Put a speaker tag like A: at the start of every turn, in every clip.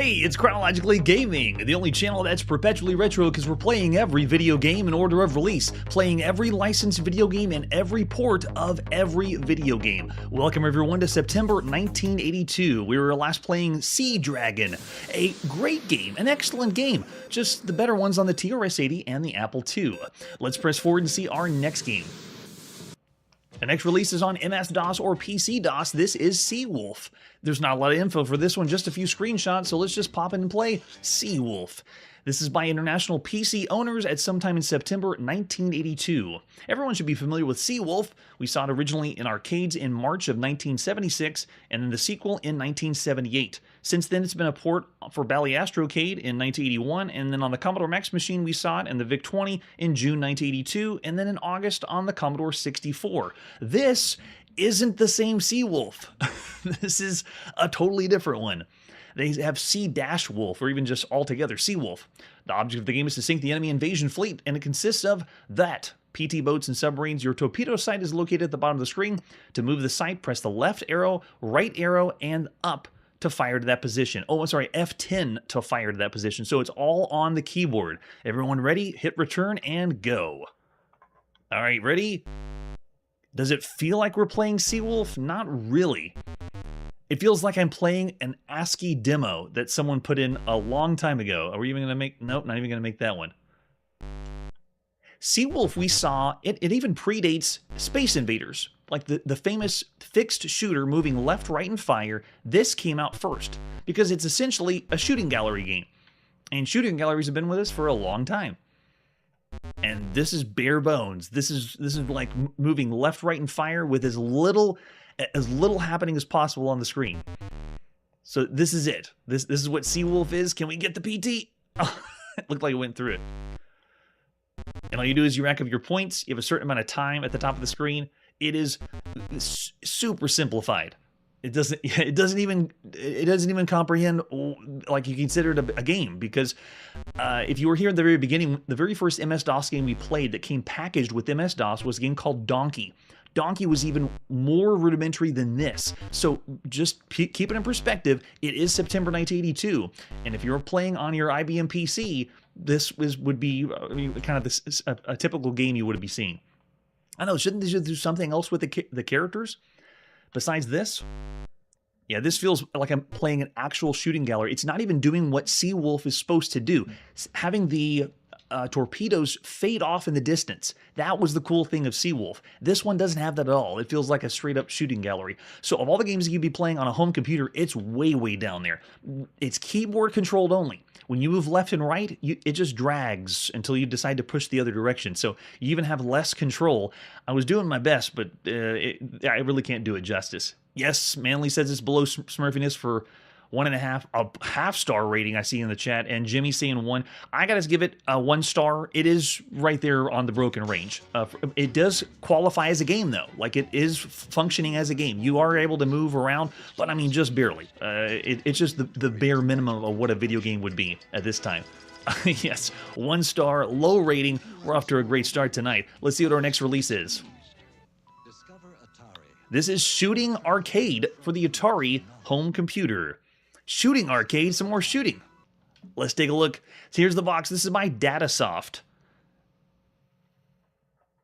A: Hey, it's Chronologically Gaming, the only channel that's perpetually retro because we're playing every video game in order of release, playing every licensed video game and every port of every video game. Welcome everyone to September 1982. We were last playing Sea Dragon, a great game, an excellent game, just the better ones on the TRS-80 and the Apple II. Let's press forward and see our next game. The next release is on MS-DOS or PC-DOS. This is Seawolf. There's not a lot of info for this one, just a few screenshots, so let's just pop in and play Seawolf. This is by international PC owners at sometime in September 1982. Everyone should be familiar with Seawolf. We saw it originally in arcades in March of 1976, and then the sequel in 1978. Since then, it's been a port for Bally Astrocade in 1981, and then on the Commodore Max machine, we saw it in the VIC-20 in June 1982, and then in August on the Commodore 64. This isn't the same Seawolf. This is a totally different one. They have Sea-Wolf, or even just altogether Seawolf. The object of the game is to sink the enemy invasion fleet, and it consists of that. PT boats and submarines. Your torpedo sight is located at the bottom of the screen. To move the sight, press the left arrow, right arrow, and up to fire to that position. Oh, I'm sorry, F10 to fire to that position. So it's all on the keyboard. Everyone ready? Hit return and go. All right, ready? Does it feel like we're playing Seawolf? Not really. It feels like I'm playing an ASCII demo that someone put in a long time ago. Are we even going to make... Nope, not even going to make that one. Seawolf, we saw, it even predates Space Invaders. Like the famous fixed shooter moving left, right, and fire. This came out first because it's essentially a shooting gallery game. And shooting galleries have been with us for a long time. And this is bare bones. This is like moving left, right, and fire with as little happening as possible on the screen. So this is it. This is what Seawolf is. Can we get the PT? Oh, it looked like it went through it. And all you do is you rack up your points. You have a certain amount of time at the top of the screen. It is super simplified. It doesn't even comprehend like you consider it a game, because if you were here at the very beginning, the very first MS-DOS game we played that came packaged with MS-DOS was a game called Donkey. Donkey was even more rudimentary than this. So just keep it in perspective. It is September 1982, and if you're playing on your IBM PC, this would be kind of a typical game you would be seeing. I know, shouldn't they do something else with the characters besides this? Yeah, this feels like I'm playing an actual shooting gallery. It's not even doing what Seawolf is supposed to do. Having the torpedoes fade off in the distance. That was the cool thing of Seawolf. This one doesn't have that at all. It feels like a straight-up shooting gallery. So of all the games you'd be playing on a home computer, it's way, way down there. It's keyboard-controlled only. When you move left and right, it just drags until you decide to push the other direction. So you even have less control. I was doing my best, but I really can't do it justice. Yes, Manly says it's below Smurfiness for 1.5, a half-star rating I see in the chat, and Jimmy saying 1. I gotta give it a 1 star. It is right there on the broken range. It does qualify as a game though, like it is functioning as a game. You are able to move around, but I mean just barely. It's just the bare minimum of what a video game would be at this time. Yes, 1 star, low rating. We're off to a great start tonight. Let's see what our next release is. This is Shooting Arcade for the Atari home computer. Shooting Arcade, some more shooting. Let's take a look. So here's the box. This is by Datasoft.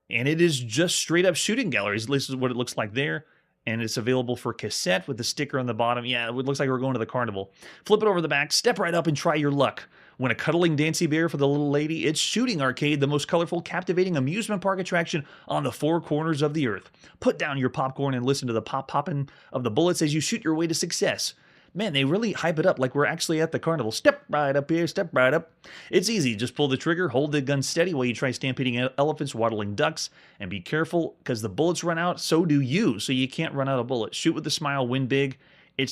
A: And it is just straight up shooting galleries. This is what it looks like there. And it's available for cassette with the sticker on the bottom. Yeah, it looks like we're going to the carnival. Flip it over the back, step right up and try your luck. When a cuddling Dancy Bear for the little lady, it's Shooting Arcade, the most colorful, captivating amusement park attraction on the 4 corners of the earth. Put down your popcorn and listen to the pop-popping of the bullets as you shoot your way to success. Man, they really hype it up like we're actually at the carnival. Step right up here, step right up. It's easy. Just pull the trigger, hold the gun steady while you try stampeding elephants, waddling ducks, and be careful because the bullets run out, so do you, so you can't run out of bullets. Shoot with a smile, win big.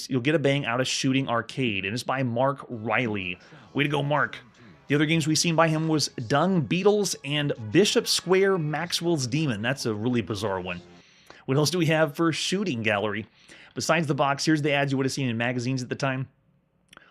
A: You'll get a bang out of Shooting Arcade, and it's by Mark Riley. Way to go, Mark. The other games we've seen by him was Dung Beetles and Bishop Square Maxwell's Demon. That's a really bizarre one. What else do we have for Shooting Gallery? Besides the box, here's the ads you would have seen in magazines at the time.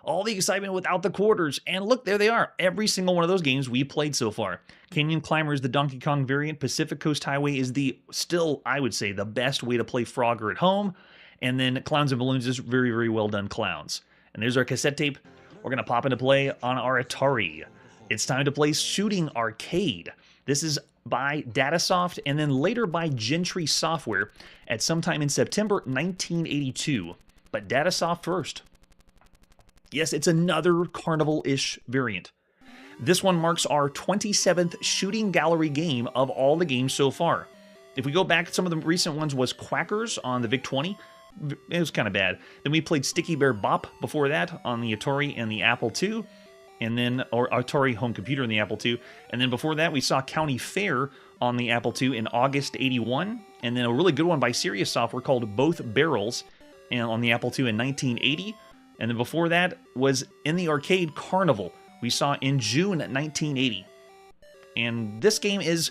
A: All the excitement without the quarters. And look, there they are. Every single one of those games we played so far. Canyon Climber is the Donkey Kong variant. Pacific Coast Highway is still, I would say, the best way to play Frogger at home. And then Clowns and Balloons is very, very well done Clowns. And there's our cassette tape. We're going to pop into play on our Atari. It's time to play Shooting Arcade. This is by Datasoft and then later by Gentry Software at sometime in September 1982. But Datasoft first. Yes, it's another Carnival-ish variant. This one marks our 27th shooting gallery game of all the games so far. If we go back, some of the recent ones was Quackers on the VIC-20. It was kind of bad. Then we played Sticky Bear Bop before that on the Atari and the Apple II. And then, or Atari home computer in the Apple II. And then before that, we saw County Fair on the Apple II in August 81. And then a really good one by Serious Software called Both Barrels on the Apple II in 1980. And then before that was in the arcade Carnival we saw in June 1980. And this game is,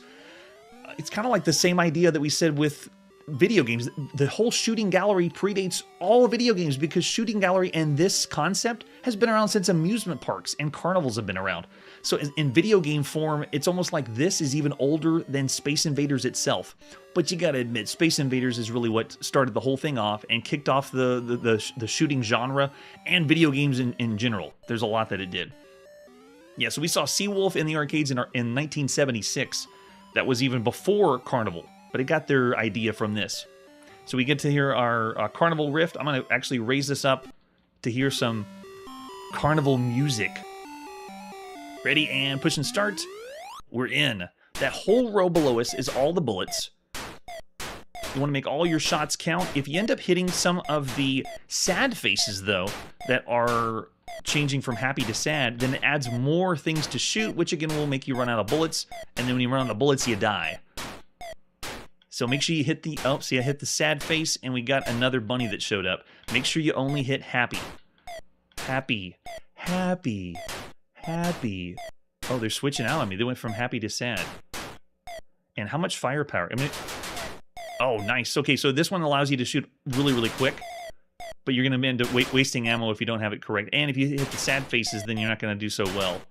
A: it's kind of like the same idea that we said with video games. The whole shooting gallery predates all video games because shooting gallery and this concept has been around since amusement parks and carnivals have been around. So in video game form, it's almost like this is even older than Space Invaders itself. But you gotta admit, Space Invaders is really what started the whole thing off and kicked off the shooting genre and video games in general. There's a lot that it did. Yeah, so we saw Seawolf in the arcades in 1976. That was even before Carnival. But it got their idea from this. So we get to hear our Carnival riff. I'm going to actually raise this up to hear some Carnival music. Ready, and push and start. We're in. That whole row below us is all the bullets. You want to make all your shots count. If you end up hitting some of the sad faces, though, that are changing from happy to sad, then it adds more things to shoot, which again will make you run out of bullets. And then when you run out of bullets, you die. So make sure you hit the, oh, see I hit the sad face and we got another bunny that showed up. Make sure you only hit happy. Happy. Happy. Happy. Oh, they're switching out on me. They went from happy to sad. And how much firepower? I mean, oh, nice. Okay, so this one allows you to shoot really, really quick. But you're going to end up wasting ammo if you don't have it correct. And if you hit the sad faces, then you're not going to do so well.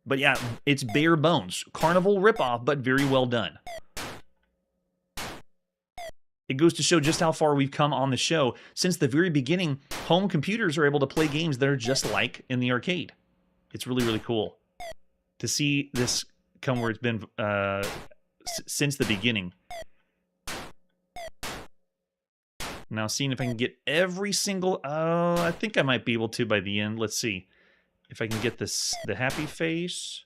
A: But yeah, it's bare bones. Carnival ripoff, but very well done. It goes to show just how far we've come on the show. Since the very beginning, home computers are able to play games that are just like in the arcade. It's really, really cool to see this come where it's been since the beginning. Now, seeing if I can get every single... I think I might be able to by the end. Let's see. If I can get this, the happy face.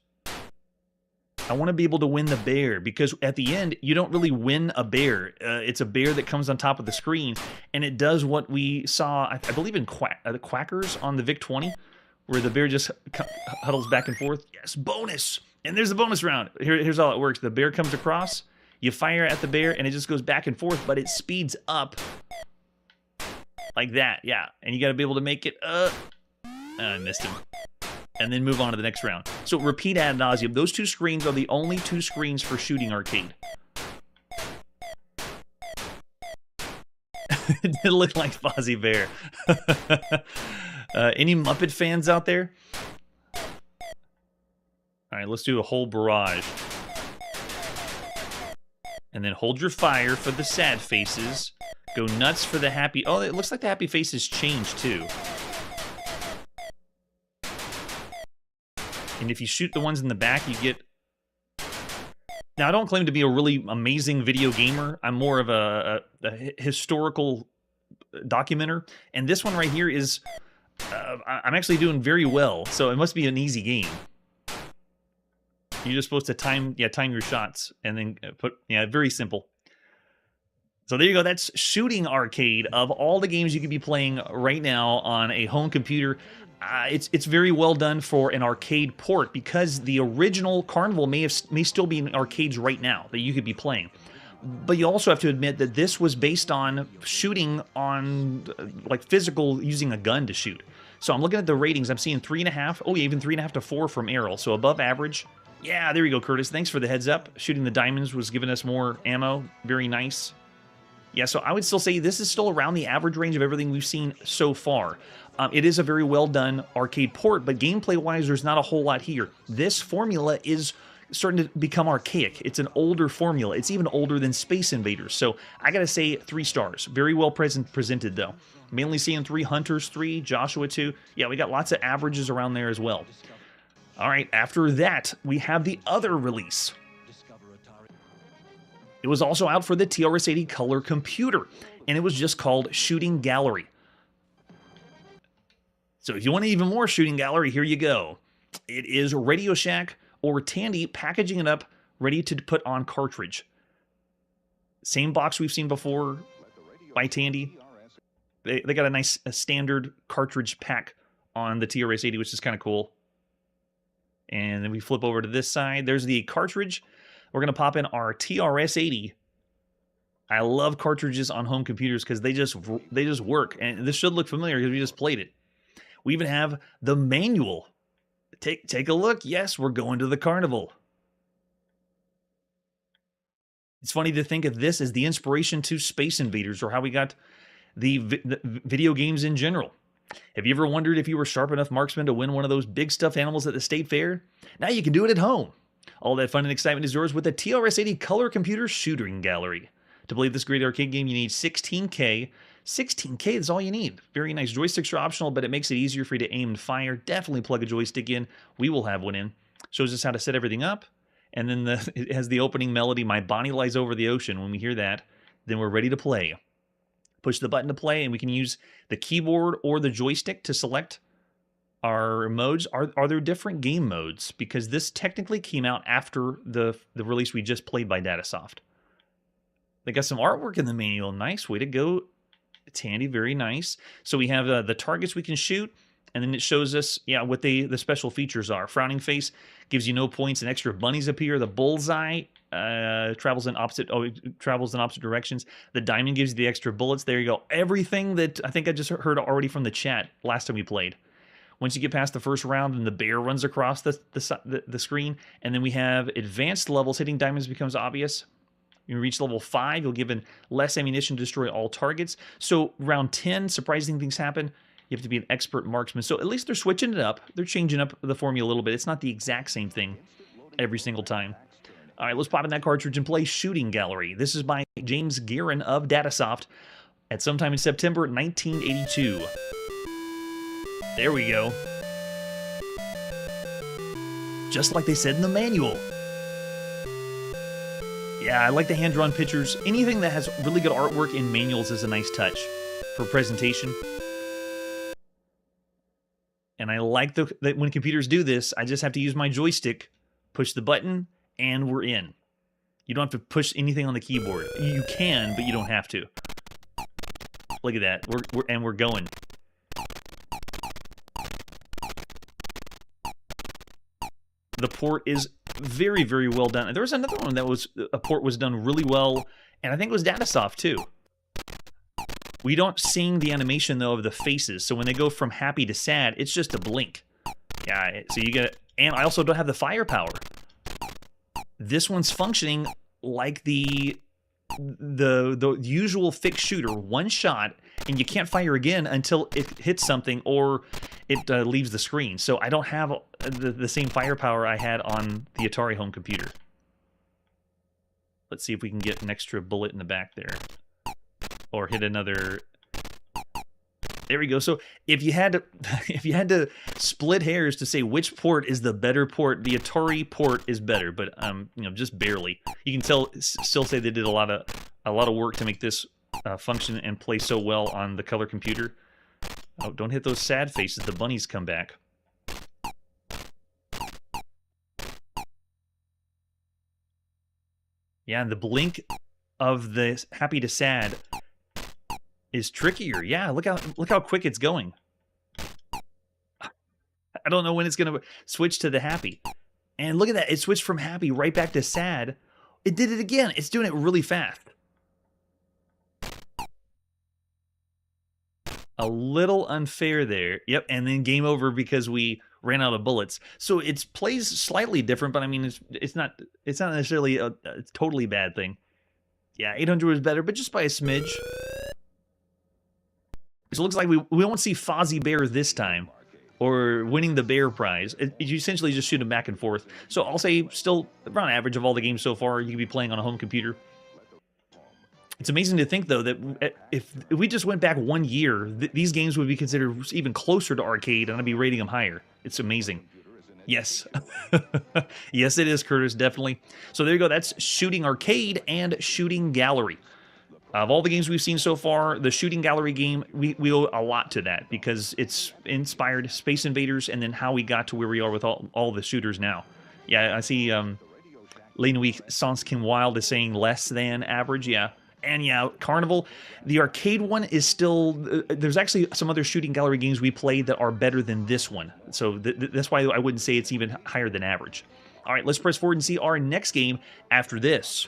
A: I want to be able to win the bear, because at the end, you don't really win a bear. It's a bear that comes on top of the screen, and it does what we saw, I believe, in the Quackers on the VIC-20, where the bear just huddles back and forth. Yes, bonus! And there's the bonus round. Here's how it works. The bear comes across, you fire at the bear, and it just goes back and forth, but it speeds up like that, yeah. And you got to be able to make it... I missed him. And then move on to the next round. So repeat ad nauseum. Those two screens are the only two screens for shooting arcade. It did look like Fozzie Bear. Any Muppet fans out there? All right, let's do a whole barrage. And then hold your fire for the sad faces. Go nuts for the happy... Oh, it looks like the happy faces changed too. And if you shoot the ones in the back, you get... Now, I don't claim to be a really amazing video gamer. I'm more of a historical documenter. And this one right here is... I'm actually doing very well, so it must be an easy game. You're just supposed to time your shots, and then put... Yeah, very simple. So there you go. That's Shooting Arcade. Of all the games you could be playing right now on a home computer... It's very well done for an arcade port, because the original Carnival may still be in arcades right now that you could be playing. But you also have to admit that this was based on shooting on like physical, using a gun to shoot. So I'm looking at the ratings. I'm seeing 3.5. Oh, yeah, even 3.5 to 4 from Errol. So above average. Yeah, there you go, Curtis. Thanks for the heads up. Shooting the diamonds was giving us more ammo. Very nice. Yeah, so I would still say this is still around the average range of everything we've seen so far. It is a very well done arcade port, but gameplay-wise, there's not a whole lot here. This formula is starting to become archaic. It's an older formula. It's even older than Space Invaders. So I gotta say 3 stars. Very well presented though. Mainly seeing 3, Hunters 3, Joshua 2. Yeah, we got lots of averages around there as well. All right, after that, we have the other release. It was also out for the TRS-80 color computer, and it was just called Shooting Gallery. So if you want even more Shooting Gallery, here you go. It is Radio Shack or Tandy packaging it up, ready to put on cartridge. Same box we've seen before by Tandy. They got a nice standard cartridge pack on the TRS-80, which is kind of cool. And then we flip over to this side. There's the cartridge. We're going to pop in our TRS-80. I love cartridges on home computers because they just work. And this should look familiar because we just played it. We even have the manual. Take a look. Yes, we're going to the carnival. It's funny to think of this as the inspiration to Space Invaders, or how we got the video games in general. Have you ever wondered if you were sharp enough marksman to win one of those big stuffed animals at the state fair? Now you can do it at home. All that fun and excitement is yours with the TRS-80 Color Computer Shooting Gallery. To play this great arcade game, you need 16K. 16K is all you need. Very nice. Joysticks are optional, but it makes it easier for you to aim and fire. Definitely plug a joystick in. We will have one in. Shows us how to set everything up. And then it has the opening melody, My Bonnie Lies Over the Ocean. When we hear that, then we're ready to play. Push the button to play, and we can use the keyboard or the joystick to select our modes. Are there different game modes? Because this technically came out after the release we just played by Datasoft. They got some artwork in the manual. Nice. Way to go, Tandy. Very nice. So we have the targets we can shoot, and then it shows us, what the special features are. Frowning face gives you no points, and extra bunnies appear. The bullseye travels in opposite directions. The diamond gives you the extra bullets. There you go. Everything that I think I just heard already from the chat last time we played. Once you get past the first round, and the bear runs across the screen, and then we have advanced levels. Hitting diamonds becomes obvious. You reach level 5, you'll given less ammunition to destroy all targets. So round 10, surprising things happen. You have to be an expert marksman. So at least they're switching it up. They're changing up the formula a little bit. It's not the exact same thing every single time. All right, let's pop in that cartridge and play Shooting Gallery. This is by James Guerin of Datasoft at sometime in September 1982. There we go. Just like they said in the manual. Yeah, I like the hand-drawn pictures. Anything that has really good artwork in manuals is a nice touch for presentation. And I like that when computers do this, I just have to use my joystick, push the button, and we're in. You don't have to push anything on the keyboard. You can, but you don't have to. Look at that. We're going. The port is very, very well done. And there was another one that a port was done really well, and I think it was Datasoft too. We don't sing the animation though of the faces, so when they go from happy to sad, it's just a blink. Yeah, so you get it. And I also don't have the firepower. This one's functioning like the usual fixed shooter, one shot, and you can't fire again until it hits something or it leaves the screen. So I don't have the same firepower I had on the Atari home computer. Let's see if we can get an extra bullet in the back there. Or hit another... There we go. So if you had to split hairs to say which port is the better port, the Atari port is better, but just barely. You can still say they did a lot of work to make this function and play so well on the color computer. Oh, don't hit those sad faces. The bunnies come back. Yeah, and the blink of the happy to sad is trickier. Yeah, look how quick it's going. I don't know when it's going to switch to the happy. And look at that. It switched from happy right back to sad. It did it again. It's doing it really fast. A little unfair there. Yep, and then game over because we ran out of bullets. So it plays slightly different, but I mean, it's not necessarily a totally bad thing. Yeah, 800 was better, but just by a smidge. So it looks like we won't see Fozzie Bear this time. or winning the bear prize. You essentially just shoot them back and forth. So I'll say still around average of all the games so far you could be playing on a home computer. It's amazing to think, though, that if we just went back 1 year, these games would be considered even closer to arcade, and I'd be rating them higher. It's amazing. Yes. Yes, it is, Curtis, definitely. So there you go. That's Shooting Arcade and Shooting Gallery. Of all the games we've seen so far, the Shooting Gallery game, we owe a lot to that because it's inspired Space Invaders and then how we got to where we are with all the shooters now. Yeah, I see Lenouille Sonskin Wild is saying less than average, yeah. And yeah, Carnival, the arcade one is still... there's actually some other Shooting Gallery games we played that are better than this one. So that's why I wouldn't say it's even higher than average. All right, let's press forward and see our next game after this.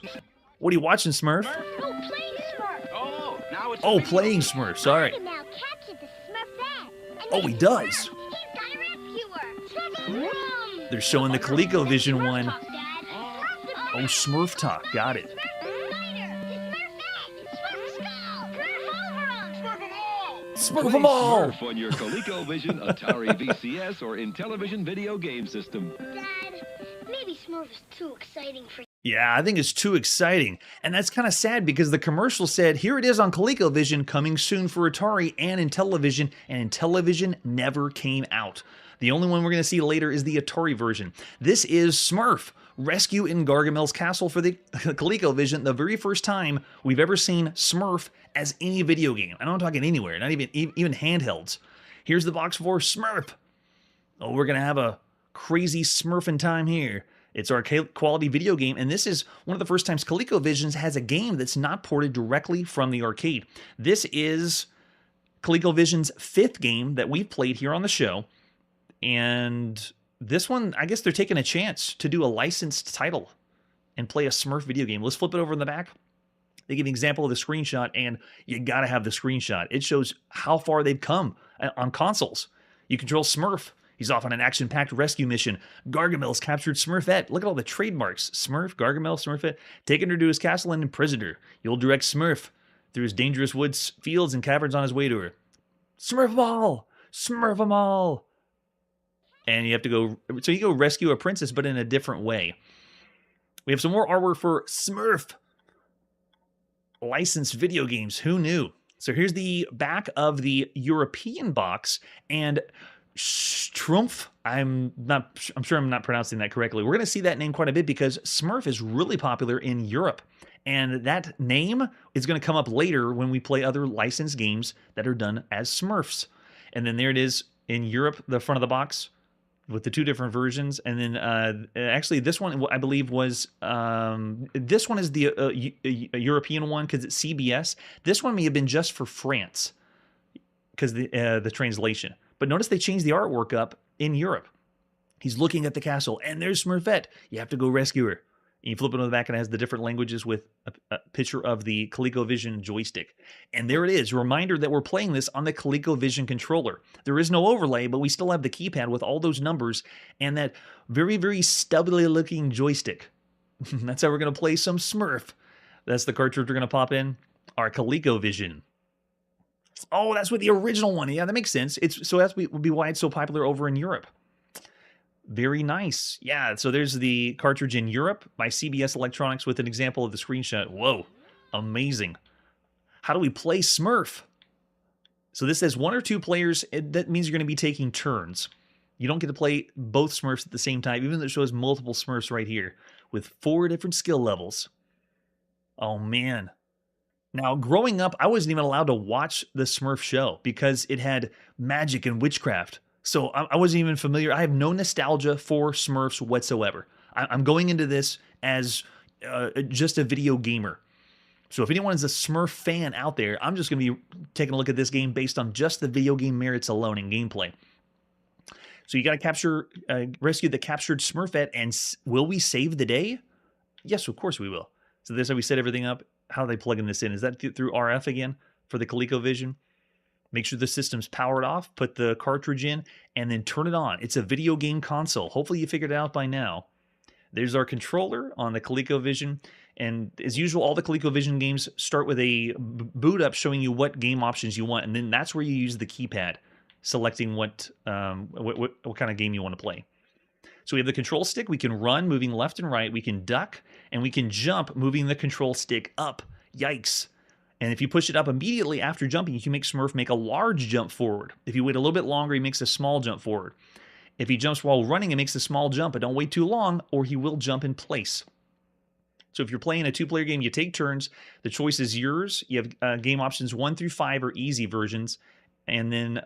A: What are you watching, Smurf?
B: Oh, playing Smurf.
C: Oh, now it's
A: Oh, playing Smurf, sorry.
B: Gargamel captured the Smurfette. And
A: Oh, he does.
B: He's got a rescuer.
A: They're showing the ColecoVision one.
B: Talk, Dad.
A: Oh, Smurf Talk, got it. Smurf them all!
C: Smurf on your ColecoVision, Atari VCS, or Intellivision video game system.
B: Dad, maybe Smurf is too exciting for you.
A: Yeah, I think it's too exciting. And that's kind of sad because the commercial said, here it is on ColecoVision, coming soon for Atari and Intellivision, and Intellivision never came out. The only one we're going to see later is the Atari version. This is Smurf, Rescue in Gargamel's Castle for the ColecoVision, the very first time we've ever seen Smurf as any video game. I'm not talking anywhere, not even handhelds. Here's the box for Smurf. Oh, we're going to have a crazy Smurfing time here. It's our quality video game, and this is one of the first times ColecoVision has a game that's not ported directly from the arcade. This is ColecoVision's 5th game that we've played here on the show, and this one, I guess they're taking a chance to do a licensed title and play a Smurf video game. Let's flip it over in the back. They give an example of the screenshot, and you gotta have the screenshot. It shows how far they've come on consoles. You control Smurf. He's off on an action-packed rescue mission. Gargamel's captured Smurfette. Look at all the trademarks. Smurf, Gargamel, Smurfette. Taken her to his castle and imprisoned her. You'll direct Smurf through his dangerous woods, fields, and caverns on his way to her. Smurf them all! Smurf them all! And you have to go... So you go rescue a princess, but in a different way. We have some more artwork for Smurf. Licensed video games. Who knew? So here's the back of the European box, and... Strumpf, I'm sure I'm not pronouncing that correctly. We're going to see that name quite a bit because Smurf is really popular in Europe. And that name is going to come up later when we play other licensed games that are done as Smurfs. And then there it is in Europe, the front of the box with the 2 different versions. And then actually this one, I believe, was, this one is the European one because it's CBS. This one may have been just for France because the translation. But notice they changed the artwork up in Europe. He's looking at the castle, and there's Smurfette. You have to go rescue her. And you flip it on the back, and it has the different languages with a picture of the ColecoVision joystick. And there it is, a reminder that we're playing this on the ColecoVision controller. There is no overlay, but we still have the keypad with all those numbers and that very, very stubbly-looking joystick. That's how we're going to play some Smurf. That's the cartridge we're going to pop in. Our ColecoVision. Oh, that's with the original one. Yeah, that makes sense. So that's would be why it's so popular over in Europe. Very nice. Yeah, so there's the cartridge in Europe by CBS Electronics with an example of the screenshot. Whoa, amazing. How do we play Smurf? So this says 1 or 2 players. That means you're going to be taking turns. You don't get to play both Smurfs at the same time, even though it shows multiple Smurfs right here with 4 different skill levels. Oh, man. Now, growing up, I wasn't even allowed to watch the Smurf show because it had magic and witchcraft. So I wasn't even familiar. I have no nostalgia for Smurfs whatsoever. I'm going into this as just a video gamer. So if anyone is a Smurf fan out there, I'm just going to be taking a look at this game based on just the video game merits alone in gameplay. So you got to rescue the captured Smurfette, and will we save the day? Yes, of course we will. So this is how we set everything up. How are they plugging this in? Is that through RF again for the ColecoVision? Make sure the system's powered off, put the cartridge in, and then turn it on. It's a video game console. Hopefully you figured it out by now. There's our controller on the ColecoVision. And as usual, all the ColecoVision games start with a boot up showing you what game options you want. And then that's where you use the keypad. selecting what kind of game you want to play. So we have the control stick. We can run, moving left and right. We can duck, and we can jump, moving the control stick up. Yikes. And if you push it up immediately after jumping, you can make Smurf make a large jump forward. If you wait a little bit longer, he makes a small jump forward. If he jumps while running, it makes a small jump, but don't wait too long, or he will jump in place. So if you're playing a 2-player game, you take turns. The choice is yours. You have game options 1 through 5 are easy versions, and then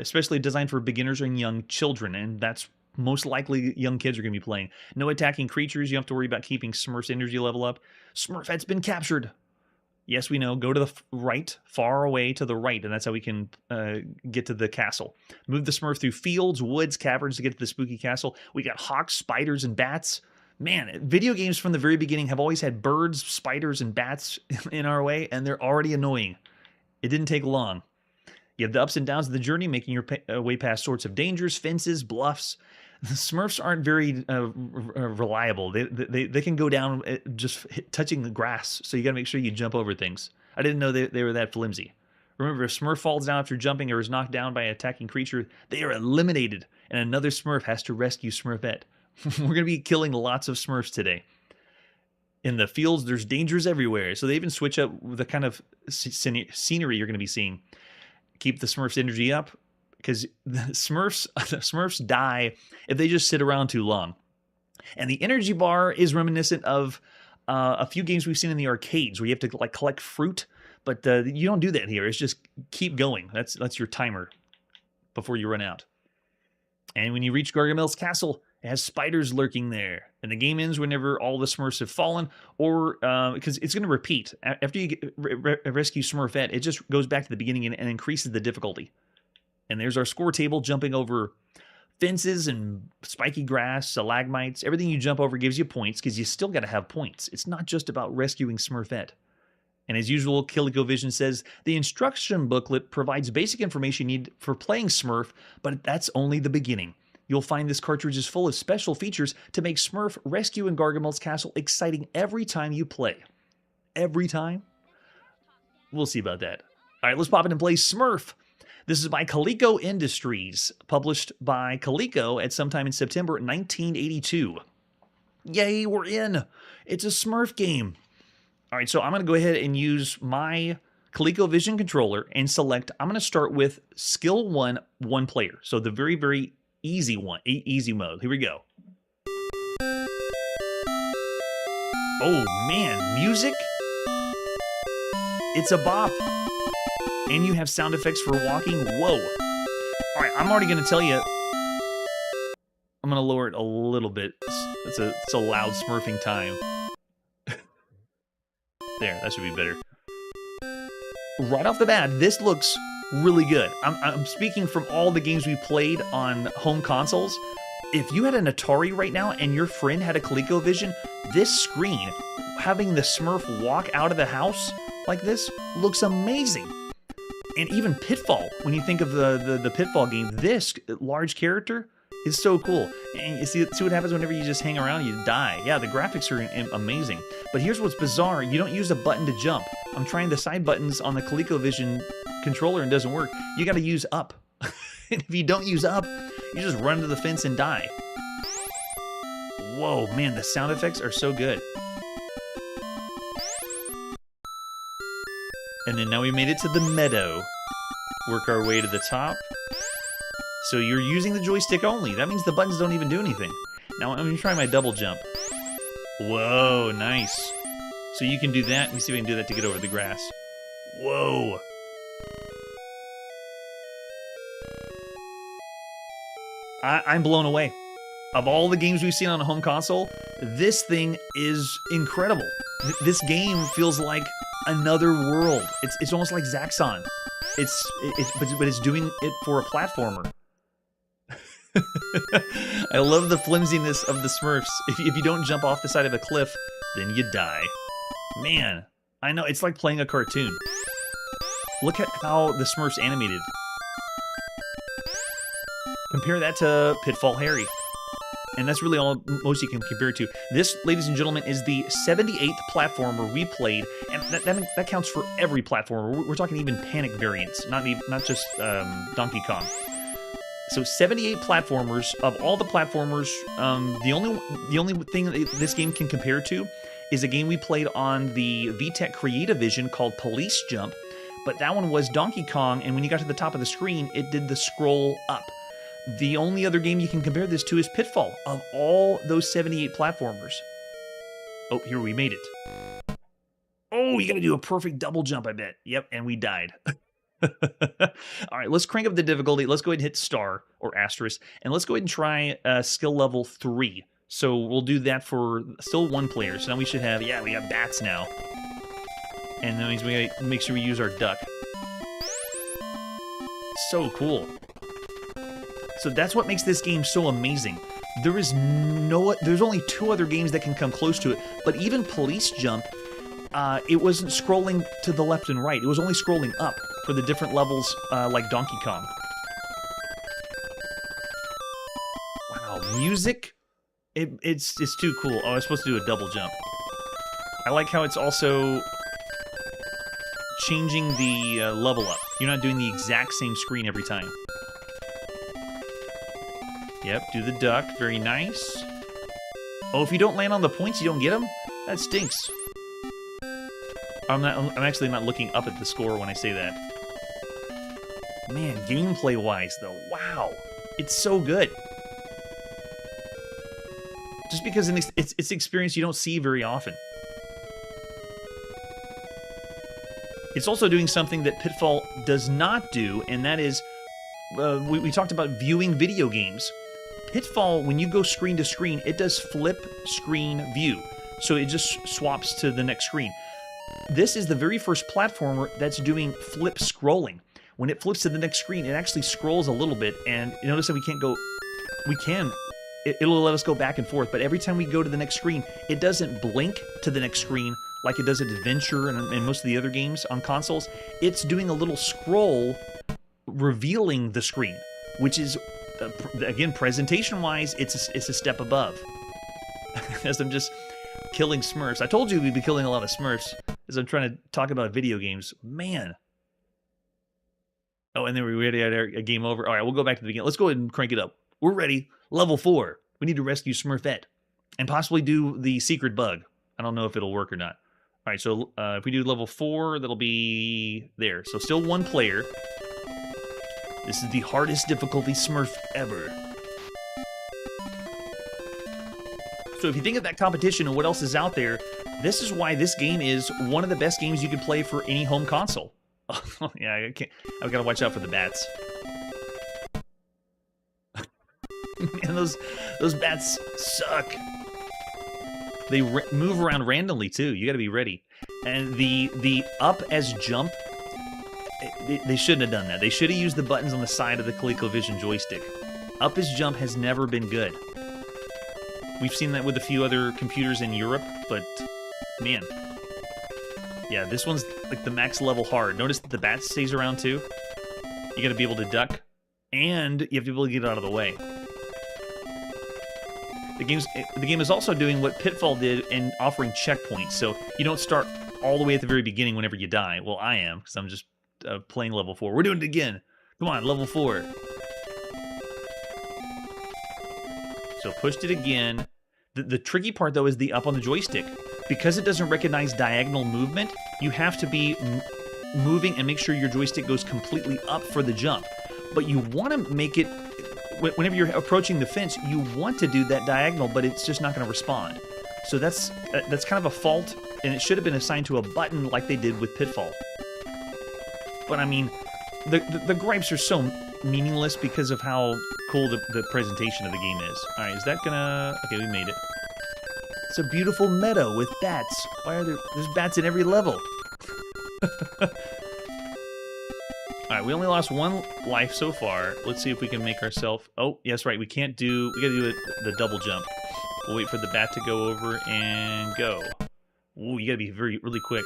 A: especially designed for beginners and young children, and that's most likely young kids are going to be playing. No attacking creatures. You don't have to worry about keeping Smurf's energy level up. Smurfette's been captured. Yes, we know. Go to the right, far away to the right, and that's how we can get to the castle. Move the Smurf through fields, woods, caverns to get to the spooky castle. We got hawks, spiders, and bats. Man, video games from the very beginning have always had birds, spiders, and bats in our way, and they're already annoying. It didn't take long. You have the ups and downs of the journey, making your way past sorts of dangers, fences, bluffs. The Smurfs aren't very reliable. They can go down just touching the grass, so you got to make sure you jump over things. I didn't know they were that flimsy. Remember, if Smurf falls down after jumping or is knocked down by an attacking creature, they are eliminated, and another Smurf has to rescue Smurfette. We're going to be killing lots of Smurfs today. In the fields, there's dangers everywhere, so they even switch up the kind of scenery you're going to be seeing. Keep the Smurfs' energy up, because the Smurfs die if they just sit around too long. And the energy bar is reminiscent of a few games we've seen in the arcades where you have to like collect fruit, but you don't do that here. It's just keep going. That's your timer before you run out. And when you reach Gargamel's castle, it has spiders lurking there. And the game ends whenever all the Smurfs have fallen, or because it's going to repeat. After you rescue Smurfette, it just goes back to the beginning and increases the difficulty. And there's our score table, jumping over fences and spiky grass, stalagmites. Everything you jump over gives you points, because you still got to have points. It's not just about rescuing Smurfette. And as usual, ColecoVision says, the instruction booklet provides basic information you need for playing Smurf, but that's only the beginning. You'll find this cartridge is full of special features to make Smurf rescue in Gargamel's castle exciting every time you play. Every time? We'll see about that. All right, let's pop in and play Smurf. This is by Coleco Industries, published by Coleco at sometime in September 1982. Yay, we're in! It's a Smurf game. All right, so I'm going to go ahead and use my ColecoVision controller and select, I'm going to start with Skill 1, 1 player. So the very, very easy one, easy mode. Here we go. Oh man, music? It's a bop. And you have sound effects for walking. Whoa. All right, I'm already going to tell you. I'm going to lower it a little bit. It's a loud Smurfing time. There, that should be better. Right off the bat, this looks really good. I'm speaking from all the games we played on home consoles. If you had an Atari right now and your friend had a ColecoVision, this screen, having the Smurf walk out of the house like this, looks amazing. And even Pitfall, when you think of the Pitfall game, this large character is so cool. And you see what happens whenever you just hang around, you die. Yeah, the graphics are amazing. But here's what's bizarre. You don't use a button to jump. I'm trying the side buttons on the ColecoVision controller and it doesn't work. You got to use up. And if you don't use up, you just run to the fence and die. Whoa, man, the sound effects are so good. And then now we made it to the meadow. Work our way to the top. So you're using the joystick only. That means the buttons don't even do anything. Now I'm going to try my double jump. Whoa, nice. So you can do that. Let me see if I can do that to get over the grass. Whoa. I'm blown away. Of all the games we've seen on a home console, this thing is incredible. This game feels like another world. It's almost like Zaxxon. But it's doing it for a platformer. I love the flimsiness of the Smurfs. If you don't jump off the side of a cliff, then you die. Man, I know, it's like playing a cartoon. Look at how the Smurfs animated. Compare that to Pitfall Harry. And that's really all most you can compare it to. This, ladies and gentlemen, is the 78th platformer we played, and that counts for every platformer. We're talking even Panic variants, not just Donkey Kong. So 78 platformers. Of all the platformers, the only thing that this game can compare to is a game we played on the VTech CreativeVision called Police Jump, but that one was Donkey Kong, and when you got to the top of the screen, it did the scroll up. The only other game you can compare this to is Pitfall, of all those 78 platformers. Oh, here we made it. Oh, you gotta do a perfect double jump, I bet. Yep, and we died. All right, let's crank up the difficulty. Let's go ahead and hit star or asterisk, and let's go ahead and try skill level 3. So we'll do that for still 1 player. So now we should have, yeah, we have bats now. And that means we gotta make sure we use our duck. So cool. So that's what makes this game so amazing. There's only 2 other games that can come close to it, but even Police Jump, it wasn't scrolling to the left and right. It was only scrolling up for the different levels like Donkey Kong. Wow, music? It's too cool. Oh, I was supposed to do a double jump. I like how it's also changing the level up. You're not doing the exact same screen every time. Yep, do the duck. Very nice. Oh, if you don't land on the points, you don't get them? That stinks. I'm actually not looking up at the score when I say that. Man, gameplay-wise, though, wow. It's so good. Just because it's experience you don't see very often. It's also doing something that Pitfall does not do, and that is, we talked about viewing video games. Pitfall, when you go screen to screen, it does flip screen view. So it just swaps to the next screen. This is the very first platformer that's doing flip scrolling. When it flips to the next screen, it actually scrolls a little bit, and you notice that we can't go... We can. It'll let us go back and forth, but every time we go to the next screen, it doesn't blink to the next screen like it does at Adventure and most of the other games on consoles. It's doing a little scroll revealing the screen, which is, again, presentation-wise, it's a step above. As I'm just killing Smurfs. I told you we'd be killing a lot of Smurfs as I'm trying to talk about video games. Man. Oh, and then we already had a game over. All right, we'll go back to the beginning. Let's go ahead and crank it up. We're ready. Level 4. We need to rescue Smurfette and possibly do the secret bug. I don't know if it'll work or not. All right, so if we do level 4, that'll be there. So still 1 player. This is the hardest difficulty Smurf ever. So if you think of that competition and what else is out there, this is why this game is one of the best games you can play for any home console. Oh, yeah, I've got to watch out for the bats. Man, those bats suck. They move around randomly too. You got to be ready. And the up as jump, they shouldn't have done that. They should have used the buttons on the side of the ColecoVision joystick. Up as jump has never been good. We've seen that with a few other computers in Europe, but man. Yeah, this one's like the max level hard. Notice that the bat stays around too. You got to be able to duck, and you have to be able to get out of the way. The game is also doing what Pitfall did in offering checkpoints, so you don't start all the way at the very beginning whenever you die. Well, I am, because I'm just playing level 4. We're doing it again. Come on, level 4. So pushed it again. The tricky part, though, is the up on the joystick. Because it doesn't recognize diagonal movement, you have to be moving and make sure your joystick goes completely up for the jump. But you want to make it... Whenever you're approaching the fence, you want to do that diagonal, but it's just not going to respond. So that's kind of a fault, and it should have been assigned to a button like they did with Pitfall. But I mean, the gripes are so meaningless because of how cool the presentation of the game is. All right, is that gonna... Okay, we made it. It's a beautiful meadow with bats. Why are there's bats in every level? Alright, we only lost 1 life so far. Let's see if we can make ourselves... Oh, yes, right, we can't do... We gotta do the double jump. We'll wait for the bat to go over and go. Ooh, you gotta be really quick.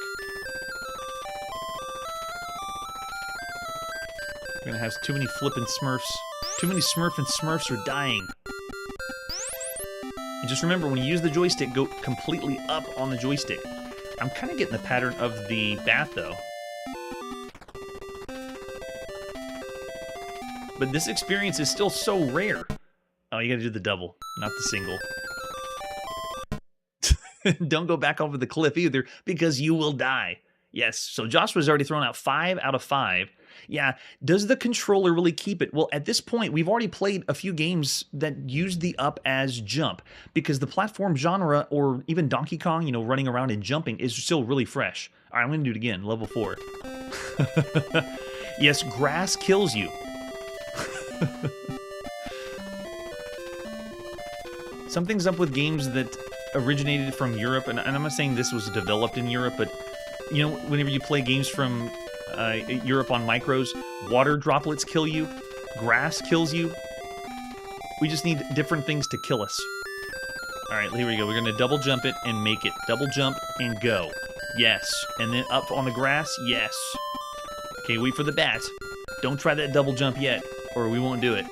A: We're gonna have too many flippin' Smurfs. Too many Smurfing Smurfs are dying. Just remember, when you use the joystick, go completely up on the joystick. I'm kind of getting the pattern of the bat, though. But this experience is still so rare. Oh, you gotta do the double, not the single. Don't go back over the cliff either, because you will die. Yes, so Joshua's already thrown out 5 out of 5. Yeah, does the controller really keep it? Well, at this point, we've already played a few games that use the up as jump, because the platform genre, or even Donkey Kong, you know, running around and jumping, is still really fresh. All right, I'm going to do it again, level 4. Yes, grass kills you. Something's up with games that originated from Europe, and I'm not saying this was developed in Europe, but you know, whenever you play games from Europe on micros, water droplets kill you, grass kills you. We just need different things to kill us. All right, here we go. We're going to double jump it and make it. Double jump and go. Yes. And then up on the grass. Yes. Okay, wait for the bat. Don't try that double jump yet, or we won't do it.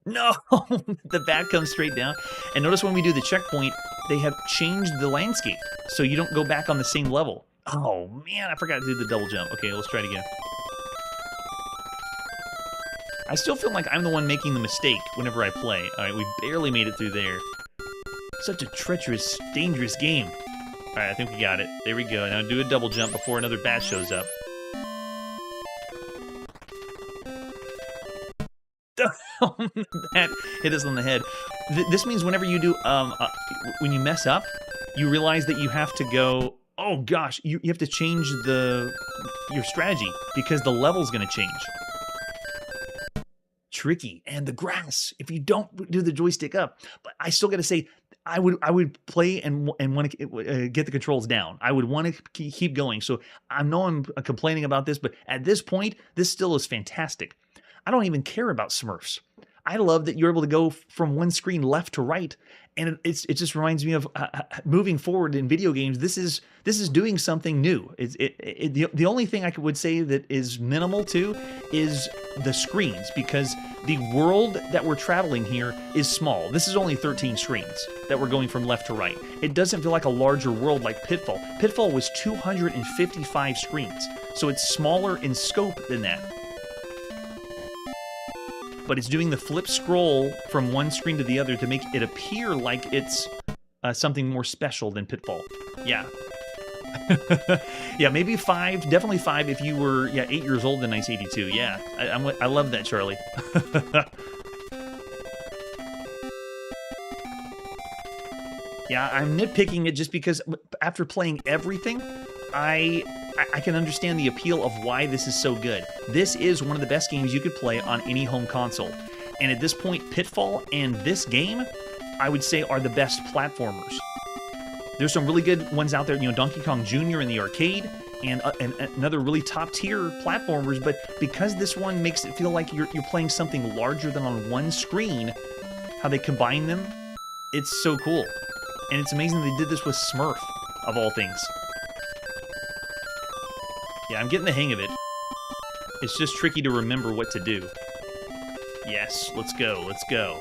A: No! The bat comes straight down. And notice when we do the checkpoint, they have changed the landscape, so you don't go back on the same level. Oh, man, I forgot to do the double jump. Okay, let's try it again. I still feel like I'm the one making the mistake whenever I play. All right, we barely made it through there. Such a treacherous, dangerous game. All right, I think we got it. There we go. Now do a double jump before another bat shows up. That hit us on the head. This means whenever you do, when you mess up, you realize that you have to go, oh gosh, you have to change your strategy, because the level's going to change. Tricky. And the grass, if you don't do the joystick up. But I still got to say, I would play and want to get the controls down. I would want to keep going. So I know I'm complaining about this, but at this point, this still is fantastic. I don't even care about Smurfs. I love that you're able to go from one screen left to right, and it just reminds me of moving forward in video games. This is doing something new. The only thing I would say that is minimal too is the screens, because the world that we're traveling here is small. This is only 13 screens that we're going from left to right. It doesn't feel like a larger world like Pitfall. Pitfall was 255 screens, so it's smaller in scope than that. But it's doing the flip scroll from one screen to the other to make it appear like it's something more special than Pitfall. Yeah. Yeah, maybe 5, definitely 5 if you were 8 years old in 1982. Yeah, I love that, Charlie. Yeah, I'm nitpicking it just because after playing everything, I can understand the appeal of why this is so good. This is one of the best games you could play on any home console. And at this point, Pitfall and this game, I would say, are the best platformers. There's some really good ones out there, you know, Donkey Kong Jr. in the arcade, and another really top-tier platformers, but because this one makes it feel like you're playing something larger than on one screen, how they combine them, it's so cool. And it's amazing they did this with Smurf, of all things. Yeah, I'm getting the hang of it. It's just tricky to remember what to do. Yes, let's go, let's go.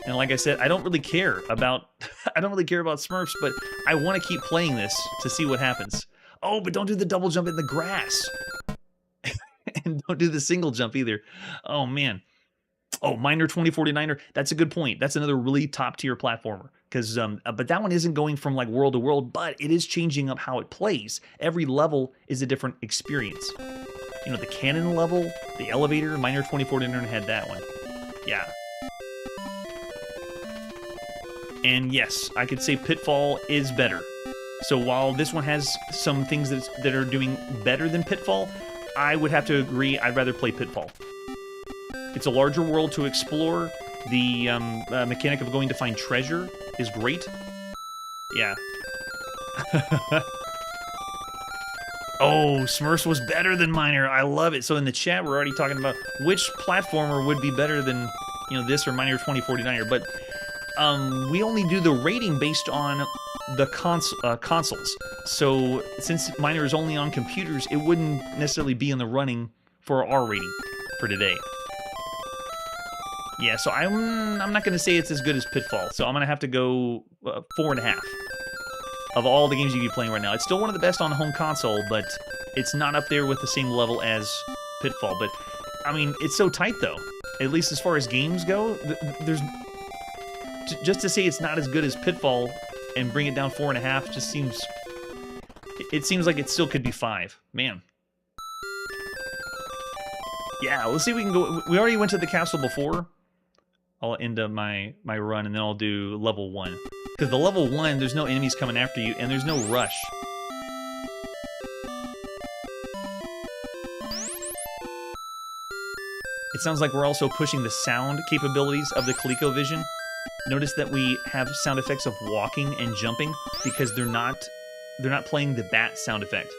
A: And like I said, I don't really care about Smurfs, but I want to keep playing this to see what happens. Oh, but don't do the double jump in the grass. And don't do the single jump either. Oh man. Oh, Miner 2049er, that's a good point. That's another really top-tier platformer. Because, but that one isn't going from like world to world, but it is changing up how it plays. Every level is a different experience. You know, the cannon level, the elevator, Miner 2049er had that one. Yeah. And yes, I could say Pitfall is better. So while this one has some things that are doing better than Pitfall, I would have to agree I'd rather play Pitfall. It's a larger world to explore. The mechanic of going to find treasure is great. Yeah. Oh, Smurfs was better than Miner. I love it. So in the chat, we're already talking about which platformer would be better than, you know, this or Miner 2049er. But we only do the rating based on the consoles. So since Miner is only on computers, it wouldn't necessarily be in the running for our rating for today. Yeah, so I'm not going to say it's as good as Pitfall, so I'm going to have to go 4.5 of all the games you can be playing right now. It's still one of the best on home console, but it's not up there with the same level as Pitfall. But, I mean, it's so tight, though. At least as far as games go, there's... Just to say it's not as good as Pitfall and bring it down 4.5 just seems... It seems like it still could be 5. Man. Yeah, let's see if we can go... We already went to the castle before. I'll end up my run, and then I'll do level 1. Because the level 1, there's no enemies coming after you, and there's no rush. It sounds like we're also pushing the sound capabilities of the ColecoVision. Notice that we have sound effects of walking and jumping, because they're not playing the bat sound effect.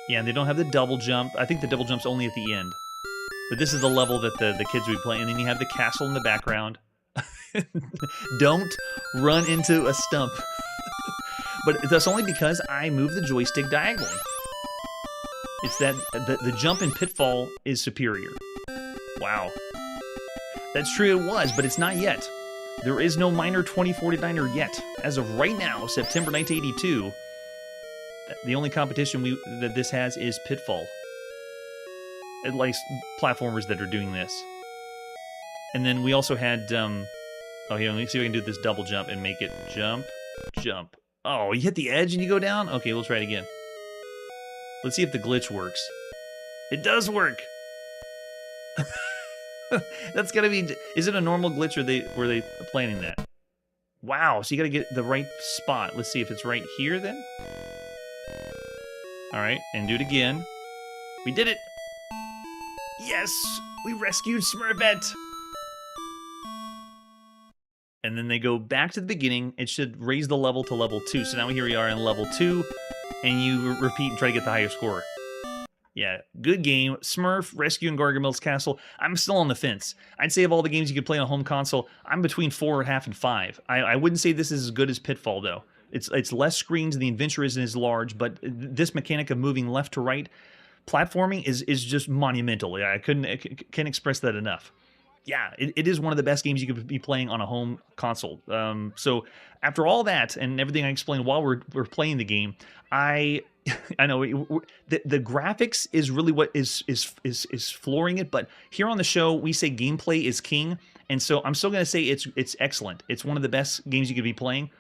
A: Yeah, and they don't have the double jump. I think the double jump's only at the end. But this is the level that the kids will be playing. And then you have the castle in the background. Don't run into a stump. But that's only because I move the joystick diagonally. It's that the jump in Pitfall is superior. Wow. That's true, it was, but it's not yet. There is no minor 2049er yet. As of right now, September 1982, the only competition that this has is Pitfall. At least platformers that are doing this. And then we also had, oh, here, let me see if I can do this double jump and make it jump, jump. Oh, you hit the edge and you go down? Okay, we'll try it again. Let's see if the glitch works. It does work! That's gotta be... Is it a normal glitch or were they planning that? Wow, so you gotta get the right spot. Let's see if it's right here then. Alright, and do it again. We did it! Yes! We rescued Smurfette! And then they go back to the beginning. It should raise the level to level 2. So now here we are in level 2, and you repeat and try to get the higher score. Yeah, good game. Smurf, rescuing Gargamel's castle. I'm still on the fence. I'd say of all the games you could play on a home console, I'm between 4.5 and 5. I wouldn't say this is as good as Pitfall, though. It's less screens, and the adventure isn't as large, but this mechanic of moving left to right, platforming is just monumental. Yeah, I can't express that enough. Yeah, it is one of the best games you could be playing on a home console. So after all that and everything I explained while we're playing the game, I know the graphics is really what is flooring it. But here on the show, we say gameplay is king, and so I'm still gonna say it's excellent. It's one of the best games you could be playing.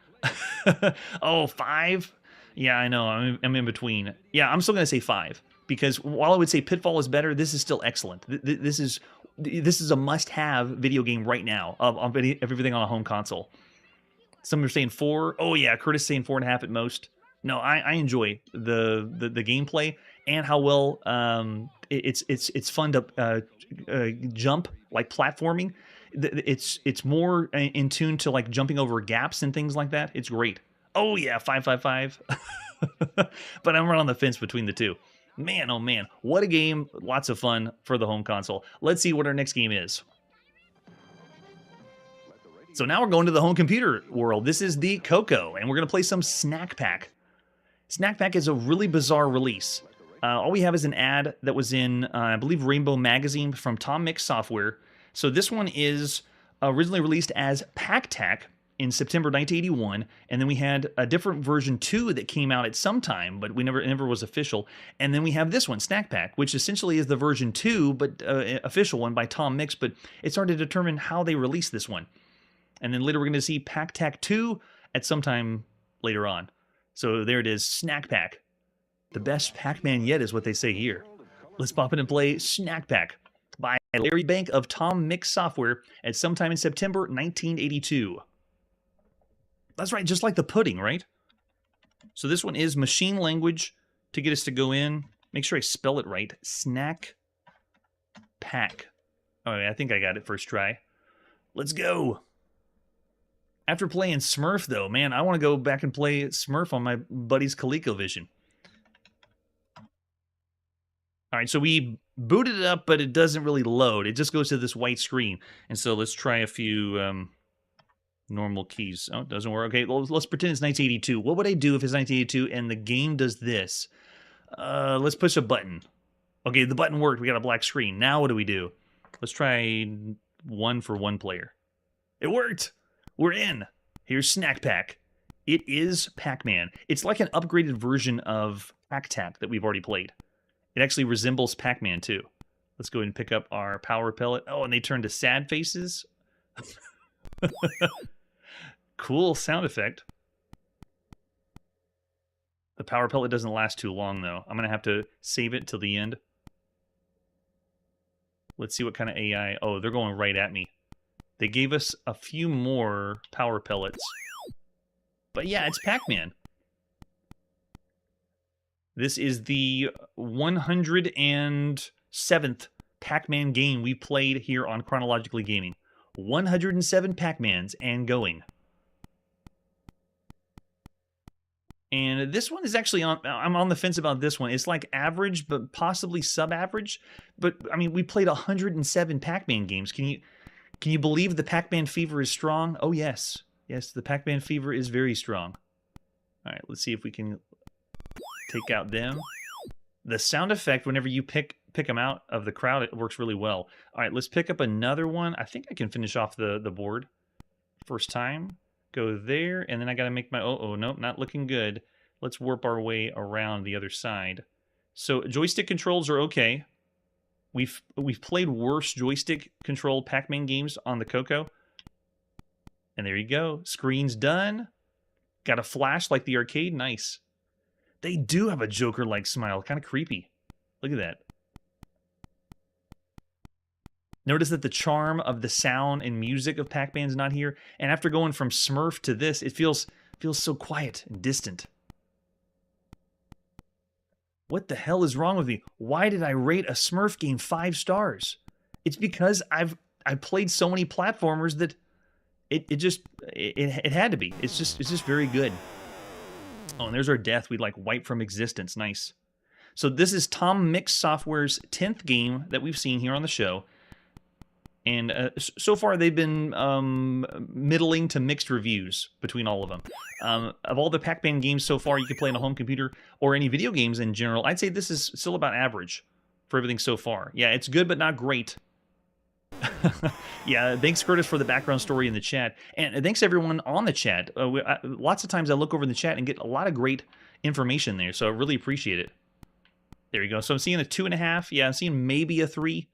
A: Oh, 5? Yeah, I know. I'm in between. Yeah, I'm still gonna say 5 because while I would say Pitfall is better, this is still excellent. This is a must-have video game right now of everything on a home console. Some are saying 4. Oh yeah, Curtis saying 4.5 at most. No, I enjoy the gameplay and how well it's fun to jump, like platforming. It's more in tune to like jumping over gaps and things like that. It's great. Oh yeah, 555. But I'm right on the fence between the two. Man, oh man, what a game. Lots of fun for the home console. Let's see what our next game is. So now we're going to the home computer world. This is the Coco, and we're going to play some Snak-Pac. Snak-Pac is a really bizarre release. All we have is an ad that was in, I believe, Rainbow Magazine from Tom Mix Software. So this one is originally released as Pac-Tac in September 1981, and then we had a different version 2 that came out at some time, but it never was official. And then we have this one, Snak-Pac, which essentially is the version 2, but official one by Tom Mix, but it's hard to determine how they released this one. And then later we're going to see Pac-Tac 2 at some time later on. So there it is, Snak-Pac. The best Pac-Man yet is what they say here. Let's pop in and play Snak-Pac by Larry Bank of Tom Mix Software at sometime in September 1982. That's right, just like the pudding, right? So this one is machine language to get us to go in. Make sure I spell it right. Snak-Pac. Oh, yeah, I think I got it first try. Let's go. After playing Smurf, though, man, I want to go back and play Smurf on my buddy's ColecoVision. All right, so we booted it up, but it doesn't really load. It just goes to this white screen. And so let's try a few normal keys. Oh, it doesn't work. Okay, well, let's pretend it's 1982. What would I do if it's 1982 and the game does this? Let's push a button. Okay, the button worked. We got a black screen. Now what do we do? Let's try 1 for 1 player. It worked. We're in. Here's Snak-Pac. It is Pac-Man. It's like an upgraded version of Tac-Tac that we've already played. It actually resembles Pac-Man too. Let's go ahead and pick up our power pellet. Oh, and they turn to sad faces. Cool sound effect. The power pellet doesn't last too long, though. I'm going to have to save it till the end. Let's see what kind of AI... Oh, they're going right at me. They gave us a few more power pellets. But yeah, it's Pac-Man. This is the 107th Pac-Man game we played here on Chronologically Gaming. 107 Pac-Mans and going. And this one is actually I'm on the fence about this one. It's like average, but possibly sub-average. But, I mean, we played 107 Pac-Man games. Can you believe the Pac-Man fever is strong? Oh, yes. Yes, the Pac-Man fever is very strong. All right, let's see if we can take out them. The sound effect, whenever you pick them out of the crowd, it works really well. All right, let's pick up another one. I think I can finish off the board. First time. Go there, and then I got to make my... Oh, nope, not looking good. Let's warp our way around the other side. So joystick controls are okay. We've played worse joystick-controlled Pac-Man games on the Coco. And there you go. Screen's done. Got a flash like the arcade. Nice. They do have a Joker-like smile. Kind of creepy. Look at that. Notice that the charm of the sound and music of Pac-Man's not here. And after going from Smurf to this, it feels so quiet and distant. What the hell is wrong with me? Why did I rate a Smurf game 5 stars? It's because I played so many platformers that it had to be. It's just very good. Oh, and there's our death. We'd like wipe from existence. Nice. So this is Tom Mix Software's 10th game that we've seen here on the show. And so far, they've been middling to mixed reviews between all of them. Of all the Pac-Man games so far you can play on a home computer or any video games in general, I'd say this is still about average for everything so far. Yeah, it's good, but not great. Yeah, thanks, Curtis, for the background story in the chat. And thanks, everyone on the chat. Lots of times I look over in the chat and get a lot of great information there, so I really appreciate it. There you go. So I'm seeing a 2.5. Yeah, I'm seeing maybe a 3.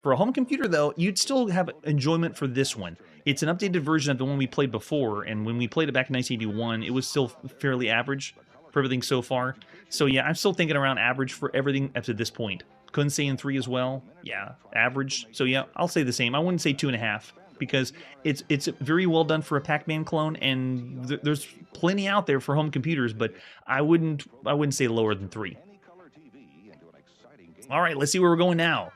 A: For a home computer, though, you'd still have enjoyment for this one. It's an updated version of the one we played before, and when we played it back in 1981, it was still fairly average for everything so far. So yeah, I'm still thinking around average for everything up to this point. Couldn't say in 3 as well. Yeah, average. So yeah, I'll say the same. I wouldn't say 2.5, because it's very well done for a Pac-Man clone, and there's plenty out there for home computers, but I wouldn't say lower than 3. All right, let's see where we're going now.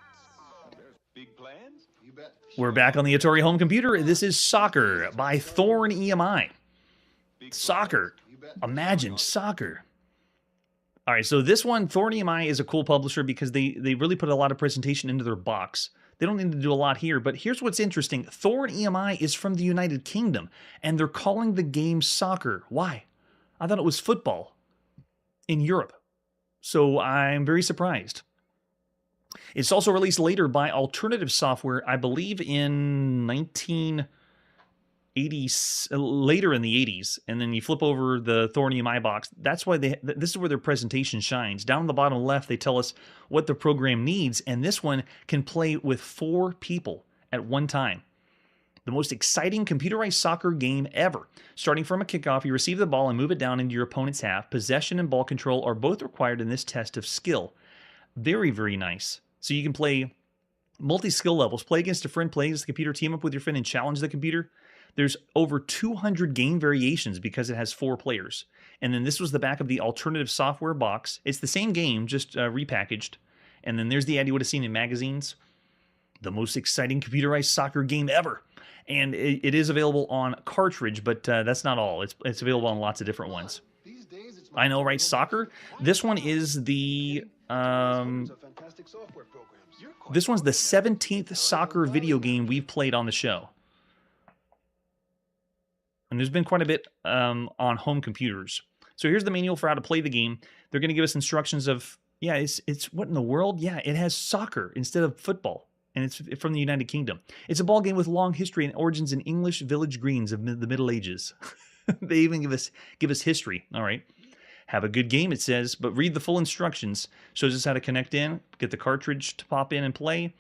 A: We're back on the Atari home computer. This is Soccer by Thorn EMI. Soccer. Imagine soccer. All right, so this one, Thorn EMI, is a cool publisher because they really put a lot of presentation into their box. They don't need to do a lot here, but here's what's interesting. Thorn EMI is from the United Kingdom, and they're calling the game soccer. Why? I thought it was football in Europe. So I'm very surprised. It's also released later by Alternative Software, I believe in 1980s, later in the 80s. And then you flip over the Thorn EMI box. That's why this is where their presentation shines. Down on the bottom left, they tell us what the program needs, and this one can play with 4 people at one time. The most exciting computerized soccer game ever. Starting from a kickoff, you receive the ball and move it down into your opponent's half. Possession and ball control are both required in this test of skill. Very, very nice. So you can play multi-skill levels, play against a friend, play against the computer, team up with your friend, and challenge the computer. There's over 200 game variations because it has 4 players. And then this was the back of the Alternative Software box. It's the same game, just repackaged. And then there's the ad you would have seen in magazines. The most exciting computerized soccer game ever. And it is available on cartridge, but that's not all. It's available on lots of different ones. I know, right? Soccer. This one is the... this one's the 17th soccer video game we've played on the show. And there's been quite a bit on home computers. So here's the manual for how to play the game. They're going to give us instructions of, yeah, it's what in the world? Yeah, it has soccer instead of football. And it's from the United Kingdom. It's a ball game with long history and origins in English village greens of the Middle Ages. They even give us history. All right. Have a good game, it says, but read the full instructions. Shows us how to connect in, get the cartridge to pop in and play.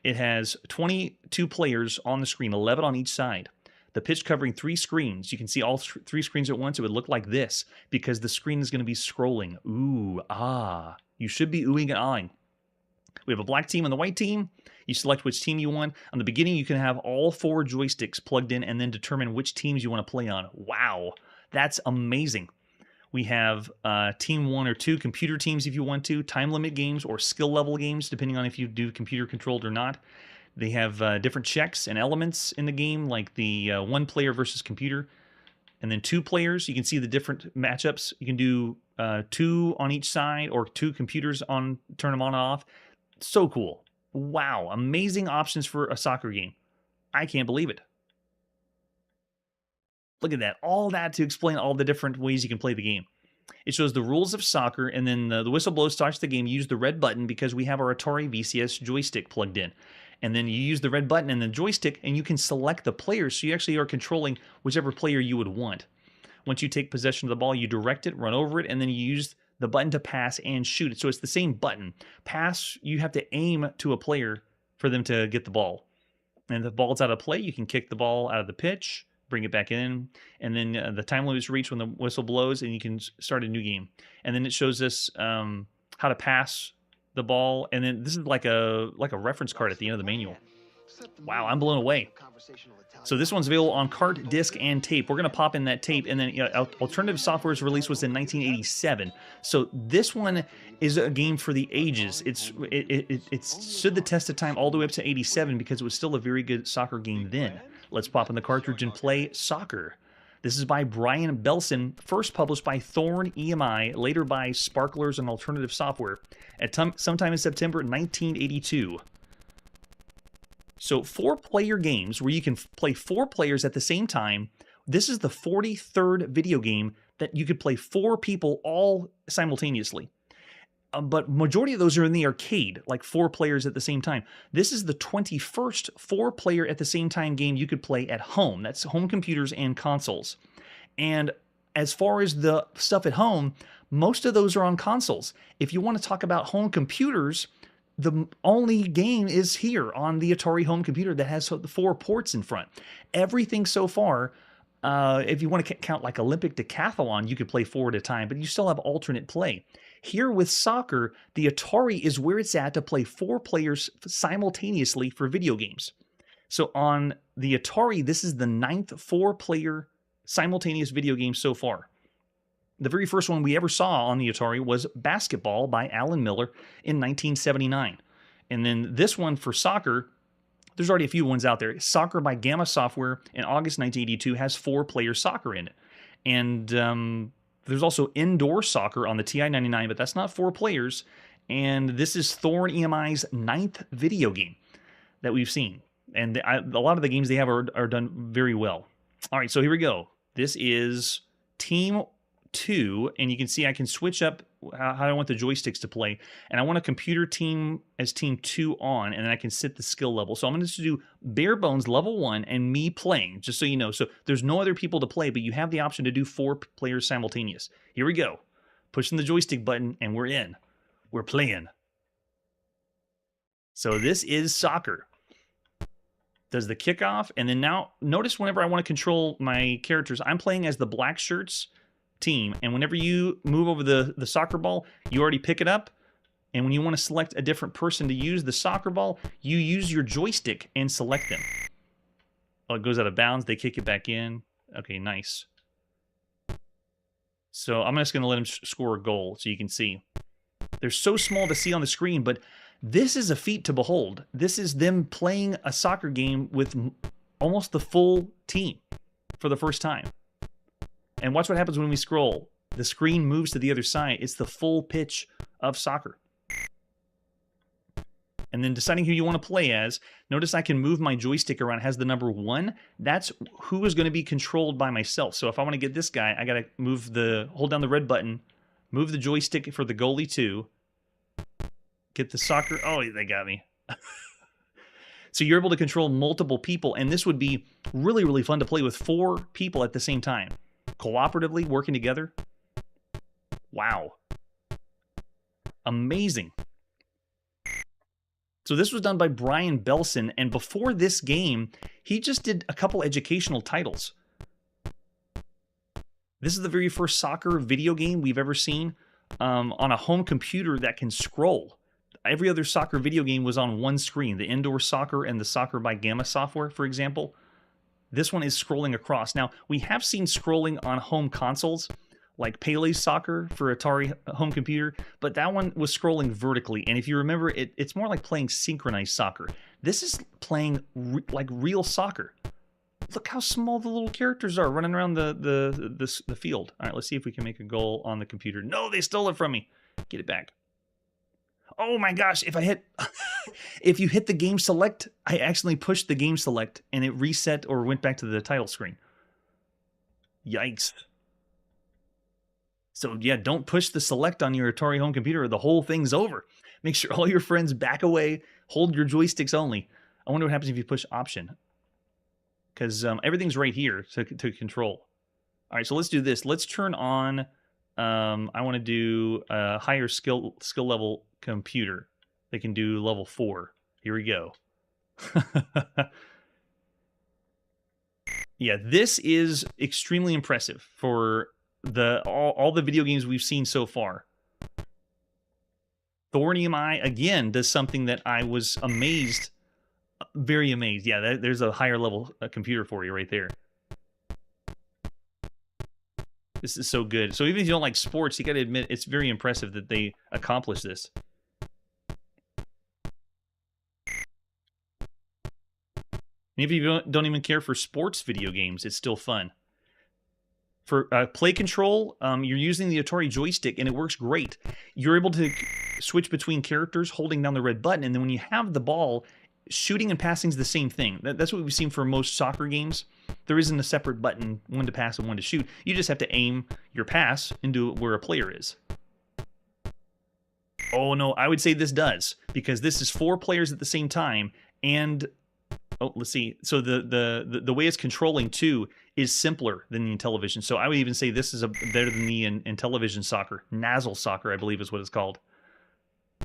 A: It has 22 players on the screen, 11 on each side. The pitch covering 3 screens. You can see all 3 screens at once. It would look like this because the screen is going to be scrolling. Ooh, ah. You should be oohing and ahhing. We have a black team and the white team. You select which team you want. On the beginning, you can have all 4 joysticks plugged in and then determine which teams you want to play on. Wow, that's amazing. We have team 1 or 2 computer teams if you want to, time limit games or skill level games, depending on if you do computer controlled or not. They have different checks and elements in the game, like the 1 player versus computer. And then 2 players, you can see the different matchups. You can do 2 on each side or 2 computers on, turn them on and off. So cool. Wow, amazing options for a soccer game. I can't believe it. Look at that. All that to explain all the different ways you can play the game. It shows the rules of soccer, and then the whistle blows starts the game. You use the red button because we have our Atari VCS joystick plugged in. And then you use the red button and the joystick, and you can select the players, so you actually are controlling whichever player you would want. Once you take possession of the ball, you direct it, run over it, and then you use the button to pass and shoot it. So it's the same button. Pass, you have to aim to a player for them to get the ball. And if the ball's out of play, you can kick the ball out of the pitch, bring it back in, and then the time limit is reached when the whistle blows, and you can start a new game. And then it shows us how to pass the ball, and then this is like a reference card at the end of the manual. Wow, I'm blown away. So this one's available on cart, disc, and tape. We're going to pop in that tape, and then Alternative Software's release was in 1987. So this one is a game for the ages. It stood the test of time all the way up to 87 because it was still a very good soccer game then. Let's pop in the cartridge and play Soccer. This is by Brian Belson, first published by Thorn EMI, later by Sparklers and Alternative Software, at sometime in September 1982. So 4-player games where you can play 4 players at the same time. This is the 43rd video game that you could play 4 people all simultaneously. But majority of those are in the arcade, like 4 players at the same time. This is the 21st 4-player at the same time game you could play at home. That's home computers and consoles. And as far as the stuff at home, most of those are on consoles. If you want to talk about home computers, the only game is here on the Atari home computer that has 4 ports in front. Everything so far, if you want to count like Olympic decathlon, you could play 4 at a time, but you still have alternate play. Here with soccer, the Atari is where it's at to play 4 players simultaneously for video games. So on the Atari, this is the 9th 4-player simultaneous video game so far. The very first one we ever saw on the Atari was Basketball by Alan Miller in 1979. And then this one for soccer, there's already a few ones out there. Soccer by Gamma Software in August 1982 has 4-player soccer in it. And there's also Indoor Soccer on the TI-99, but that's not 4 players. And this is Thorn EMI's 9th video game that we've seen. And a lot of the games they have are done very well. All right, so here we go. This is Team 2, and you can see I can switch up how I want the joysticks to play, and I want a computer team as Team 2 on, and then I can set the skill level. So I'm going to do bare bones level 1 and me playing, just so you know. So there's no other people to play, but you have the option to do 4 players simultaneous. Here we go. Pushing the joystick button, and we're in. We're playing. So this is soccer. Does the kickoff, and then now notice whenever I want to control my characters, I'm playing as the black shirts team, and whenever you move over the soccer ball, you already pick it up, and when you want to select a different person to use the soccer ball, you use your joystick and select them. Oh, it goes out of bounds, they kick it back in. Okay, nice. So I'm just going to let him score a goal so you can see. They're so small to see on the screen, but this is a feat to behold. This is them playing a soccer game with almost the full team for the first time. And watch what happens when we scroll. The screen moves to the other side. It's the full pitch of soccer. and then deciding who you want to play as. Notice I can move my joystick around. It has the number 1. That's who is going to be controlled by myself. So if I want to get this guy, I got to hold down the red button, move the joystick for the goalie too. Get the soccer. Oh, they got me. So you're able to control multiple people, and this would be really, really fun to play with 4 people at the same time. Cooperatively, working together. Wow. Amazing. So this was done by Brian Belson, and before this game, he just did a couple educational titles. This is the very first soccer video game we've ever seen on a home computer that can scroll. Every other soccer video game was on one screen, the indoor soccer and the soccer by Gamma software, for example. This one is scrolling across. Now, we have seen scrolling on home consoles, like Pele's Soccer for Atari home computer, but that one was scrolling vertically. And if you remember, it's more like playing synchronized soccer. This is playing like real soccer. Look how small the little characters are running around the field. All right, let's see if we can make a goal on the computer. No, they stole it from me. Get it back. Oh my gosh, if you hit the game select, I accidentally pushed the game select and it reset or went back to the title screen. Yikes. So yeah, don't push the select on your Atari home computer or the whole thing's over. Make sure all your friends back away, hold your joysticks only. I wonder what happens if you push option. Because everything's right here to control. All right, so let's do this. Let's turn on, I want to do a higher skill level computer. They can do level 4. Here we go. Yeah, this is extremely impressive for all the video games we've seen so far. Thorium Eye, again, does something that I was amazed, very amazed. Yeah, there's a higher level computer for you right there. This is so good. So even if you don't like sports, you got to admit it's very impressive that they accomplished this. And if you don't even care for sports video games, it's still fun. For play control, you're using the Atari joystick, and it works great. You're able to switch between characters holding down the red button, and then when you have the ball, shooting and passing is the same thing. That's what we've seen for most soccer games. There isn't a separate button, one to pass and one to shoot. You just have to aim your pass into where a player is. Oh no, I would say this does, because this is 4 players at the same time, and oh, let's see. So the way it's controlling too is simpler than the Intellivision. So I would even say this is better than the Intellivision soccer. Nazzle soccer, I believe, is what it's called.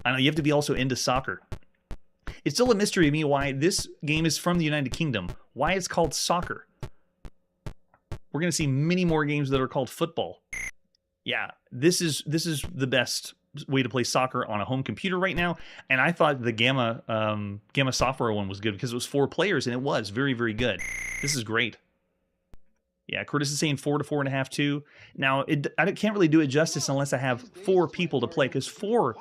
A: I know you have to be also into soccer. It's still a mystery to me why this game is from the United Kingdom. Why it's called soccer. We're going to see many more games that are called football. Yeah, this is the best way to play soccer on a home computer right now. And I thought the Gamma software one was good because it was 4 players, and it was very, very good. This is great. Yeah, Curtis is saying 4 to 4.5 too. Now, I can't really do it justice unless I have 4 people to play, because 4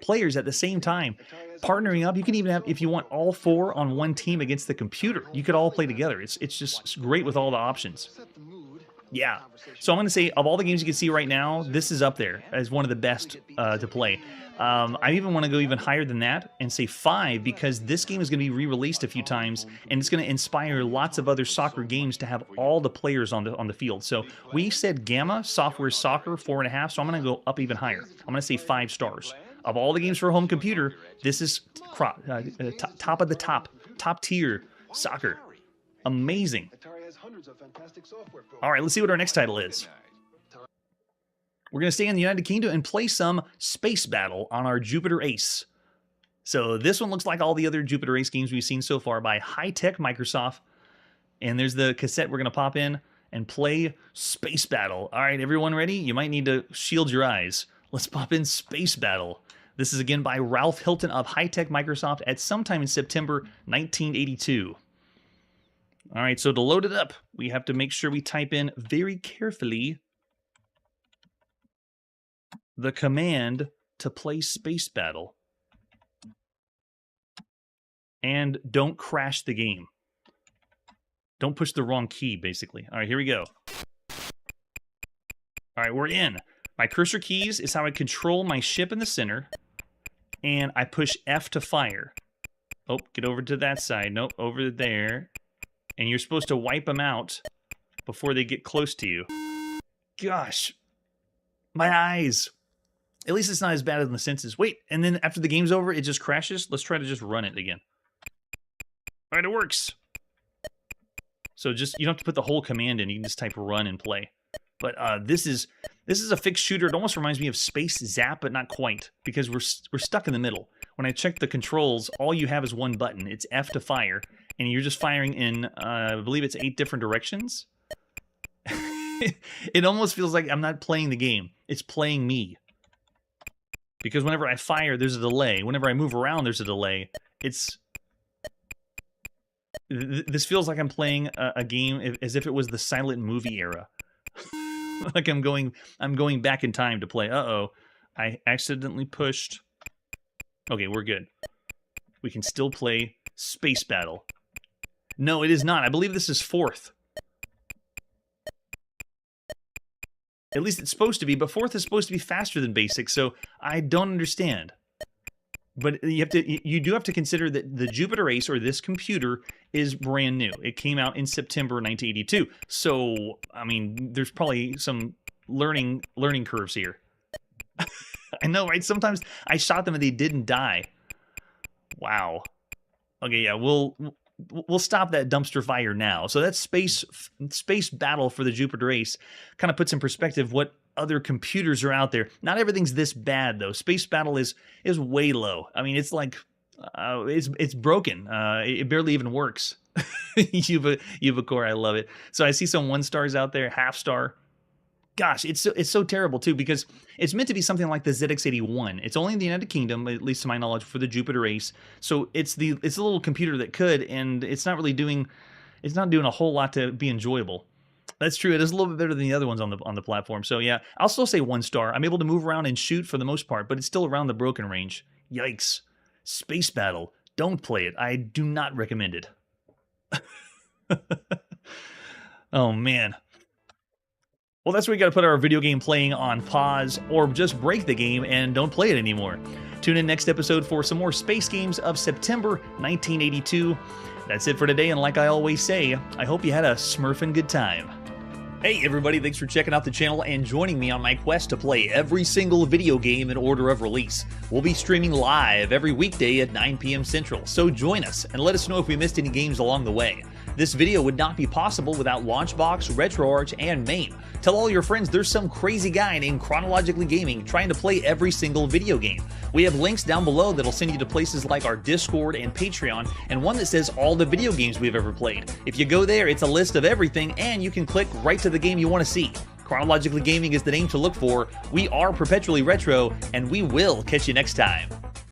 A: players at the same time partnering up. You can even have, if you want all 4 on one team against the computer, you could all play together. It's just great with all the options. Yeah, so I'm going to say, of all the games you can see right now, this is up there as one of the best to play. I even want to go even higher than that and say 5, because this game is going to be re-released a few times, and it's going to inspire lots of other soccer games to have all the players on the field. So we said Gamma Software Soccer 4.5, so I'm going to go up even higher. I'm going to say 5 stars. Of all the games for a home computer, this is top of the top tier soccer. Amazing. All right, let's see what our next title is. We're going to stay in the United Kingdom and play some Space Battle on our Jupiter Ace. So this one looks like all the other Jupiter Ace games we've seen so far by high-tech Microsoft. And there's the cassette we're going to pop in and play Space Battle. All right, everyone ready? You might need to shield your eyes. Let's pop in Space Battle. This is again by Ralph Hilton of high-tech Microsoft at sometime in September 1982. All right, so to load it up, we have to make sure we type in very carefully the command to play Space Battle. And don't crash the game. Don't push the wrong key, basically. All right, here we go. All right, we're in. My cursor keys is how I control my ship in the center. and I push F to fire. Oh, get over to that side. Nope, over there. And you're supposed to wipe them out before they get close to you. Gosh, my eyes. At least it's not as bad in the senses. Wait, and then after the game's over, it just crashes? Let's try to just run it again. All right, it works. So just, you don't have to put the whole command in. You can just type run and play. But this is a fixed shooter. It almost reminds me of Space Zap, but not quite, because we're stuck in the middle. When I check the controls, all you have is one button. It's F to fire, and you're just firing in, I believe it's 8 different directions. It almost feels like I'm not playing the game. It's playing me. Because whenever I fire, there's a delay. Whenever I move around, there's a delay. This feels like I'm playing a game as if it was the silent movie era. Like I'm going back in time to play. Uh-oh. I accidentally pushed. Okay, we're good. We can still play Space Battle. No, it is not. I believe this is 4th. At least it's supposed to be, but 4th is supposed to be faster than basic, so I don't understand. But you do have to consider that the Jupiter Ace, or this computer, is brand new. It came out in September 1982. So, I mean, there's probably some learning curves here. I know, right? Sometimes I shot them and they didn't die. Wow. Okay, yeah, we'll stop that dumpster fire now. So that's space battle for the Jupiter Ace. Kind of puts in perspective what other computers are out there. Not everything's this bad though. Space battle is way low. I mean, it's like it's broken. It barely even works. Yuba Core, I love it. So I see some 1 stars out there, half star. Gosh, it's so terrible too, because it's meant to be something like the ZX81. It's only in the United Kingdom, at least to my knowledge, for the Jupiter Ace. So it's a little computer that could, and it's not doing a whole lot to be enjoyable. That's true. It is a little bit better than the other ones on the platform. So yeah, I'll still say 1 star. I'm able to move around and shoot for the most part, but it's still around the broken range. Yikes. Space Battle. Don't play it. I do not recommend it. Oh man. Well, that's where we got to put our video game playing on pause, or just break the game and don't play it anymore. Tune in next episode for some more space games of September 1982. That's it for today, and like I always say, I hope you had a smurfing good time. Hey everybody, thanks for checking out the channel and joining me on my quest to play every single video game in order of release. We'll be streaming live every weekday at 9 p.m. Central, so join us and let us know if we missed any games along the way. This video would not be possible without Launchbox, RetroArch, and MAME. Tell all your friends there's some crazy guy named Chronologically Gaming trying to play every single video game. We have links down below that'll send you to places like our Discord and Patreon, and one that says all the video games we've ever played. If you go there, it's a list of everything, and you can click right to the game you want to see. Chronologically Gaming is the name to look for. We are perpetually retro, and we will catch you next time.